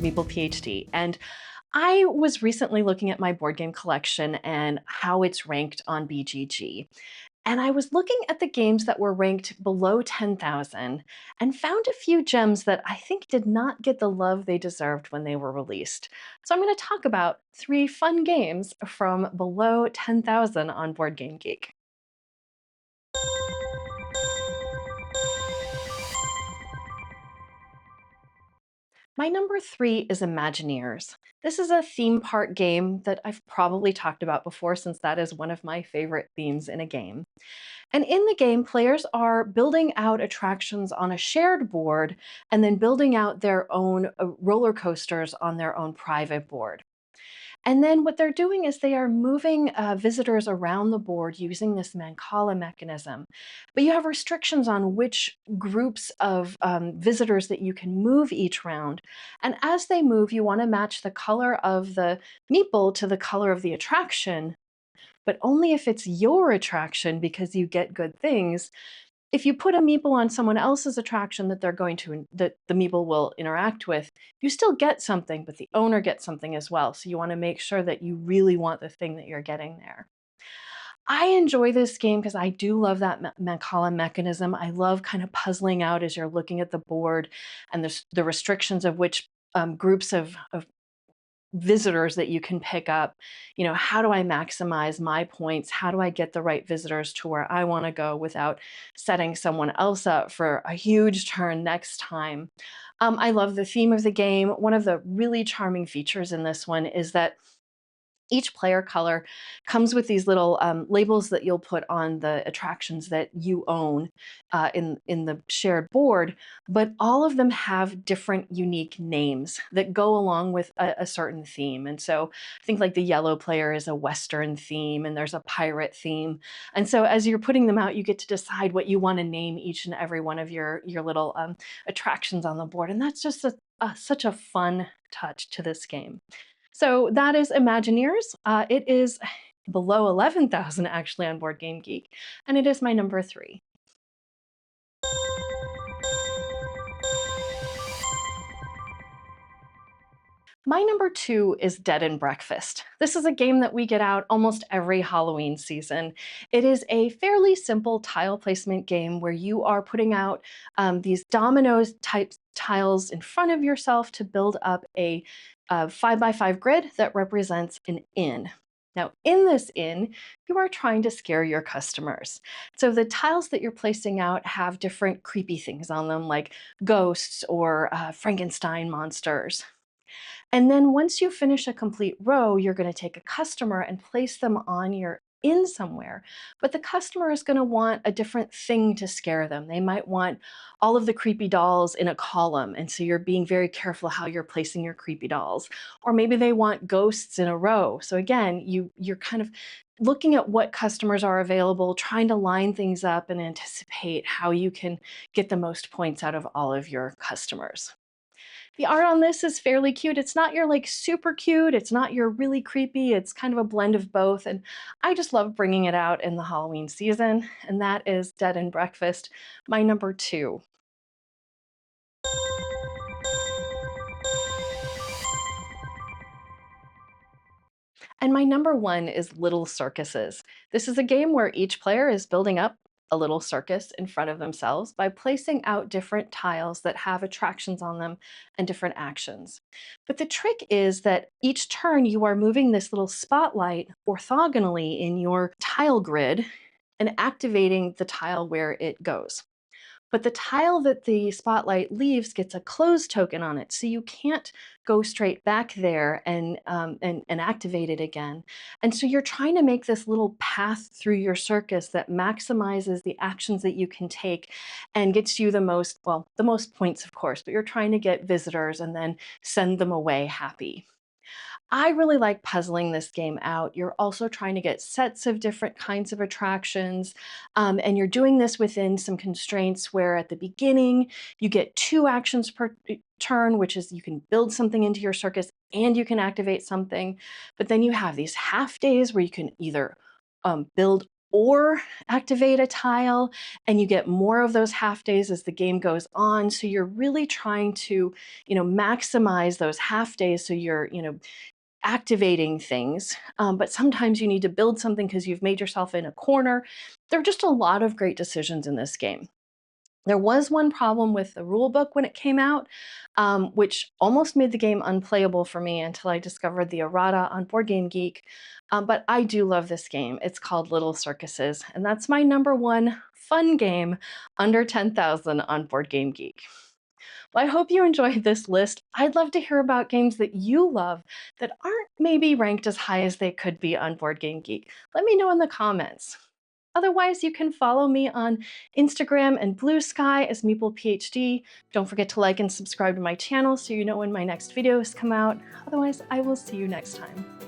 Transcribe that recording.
Meeple PhD, and I was recently looking at my board game collection and how it's ranked on BGG. And I was looking at the games that were ranked below 10,000 and found a few gems that I think did not get the love they deserved when they were released. So I'm going to talk about 3 fun games from below 10,000 on Board Game Geek. My number 3 is Imagineers. This is a theme park game that I've probably talked about before since that is one of my favorite themes in a game. And in the game, players are building out attractions on a shared board and then building out their own roller coasters on their own private board. And then what they're doing is they are moving visitors around the board using this Mancala mechanism. But you have restrictions on which groups of visitors that you can move each round. And as they move, you want to match the color of the meeple to the color of the attraction, but only if it's your attraction because you get good things. If you put a meeple on someone else's attraction that the meeple will interact with, you still get something, but the owner gets something as well. So you want to make sure that you really want the thing that you're getting there. I enjoy this game because I do love that Mancala mechanism. I love kind of puzzling out as you're looking at the board and the restrictions of which groups of visitors that you can pick up. How do I maximize my points? How do I get the right visitors to where I want to go without setting someone else up for a huge turn next time? I love the theme of the game. One of the really charming features in this one is that each player color comes with these little labels that you'll put on the attractions that you own in the shared board, but all of them have different unique names that go along with a certain theme. And so I think like the yellow player is a Western theme and there's a pirate theme. And so as you're putting them out, you get to decide what you want to name each and every one of your little attractions on the board. And that's just such a fun touch to this game. So that is Imagineers. It is below 11,000 actually on Board Game Geek, and it is my number 3. My number 2 is Dead and Breakfast. This is a game that we get out almost every Halloween season. It is a fairly simple tile placement game where you are putting out these dominoes type tiles in front of yourself to build up a 5x5 grid that represents an inn. Now, in this inn, you are trying to scare your customers. So the tiles that you're placing out have different creepy things on them, like ghosts or Frankenstein monsters. And then once you finish a complete row, you're going to take a customer and place them on your in somewhere. But the customer is going to want a different thing to scare them. They might want all of the creepy dolls in a column. And so you're being very careful how you're placing your creepy dolls. Or maybe they want ghosts in a row. So again, you're kind of looking at what customers are available, trying to line things up and anticipate how you can get the most points out of all of your customers. The art on this is fairly cute. It's not your like super cute, it's not your really creepy, it's kind of a blend of both. And I just love bringing it out in the Halloween season. And that is Dead and Breakfast, my number 2. And my number 1 is Little Circuses. This is a game where each player is building up a little circus in front of themselves by placing out different tiles that have attractions on them and different actions. But the trick is that each turn you are moving this little spotlight orthogonally in your tile grid and activating the tile where it goes. But the tile that the spotlight leaves gets a close token on it, so you can't go straight back there and activate it again. And so you're trying to make this little path through your circus that maximizes the actions that you can take and gets you the most, well, the most points, of course, but you're trying to get visitors and then send them away happy. I really like puzzling this game out. You're also trying to get sets of different kinds of attractions, and you're doing this within some constraints where at the beginning you get 2 actions per turn, which is you can build something into your circus and you can activate something. But then you have these half days where you can either build or activate a tile, and you get more of those half days as the game goes on. So you're really trying to, maximize those half days. So you're, activating things, but sometimes you need to build something because you've made yourself in a corner. There are just a lot of great decisions in this game. There was one problem with the rule book when it came out, which almost made the game unplayable for me until I discovered the errata on Board Game Geek. But I do love this game. It's called Little Circuses, and that's my number one fun game under 10,000 on Board Game Geek. Well, I hope you enjoyed this list. I'd love to hear about games that you love that aren't maybe ranked as high as they could be on Board Game Geek. Let me know in the comments. Otherwise, you can follow me on Instagram and Blue Sky as MeeplePhD. Don't forget to like and subscribe to my channel so you know when my next videos come out. Otherwise, I will see you next time.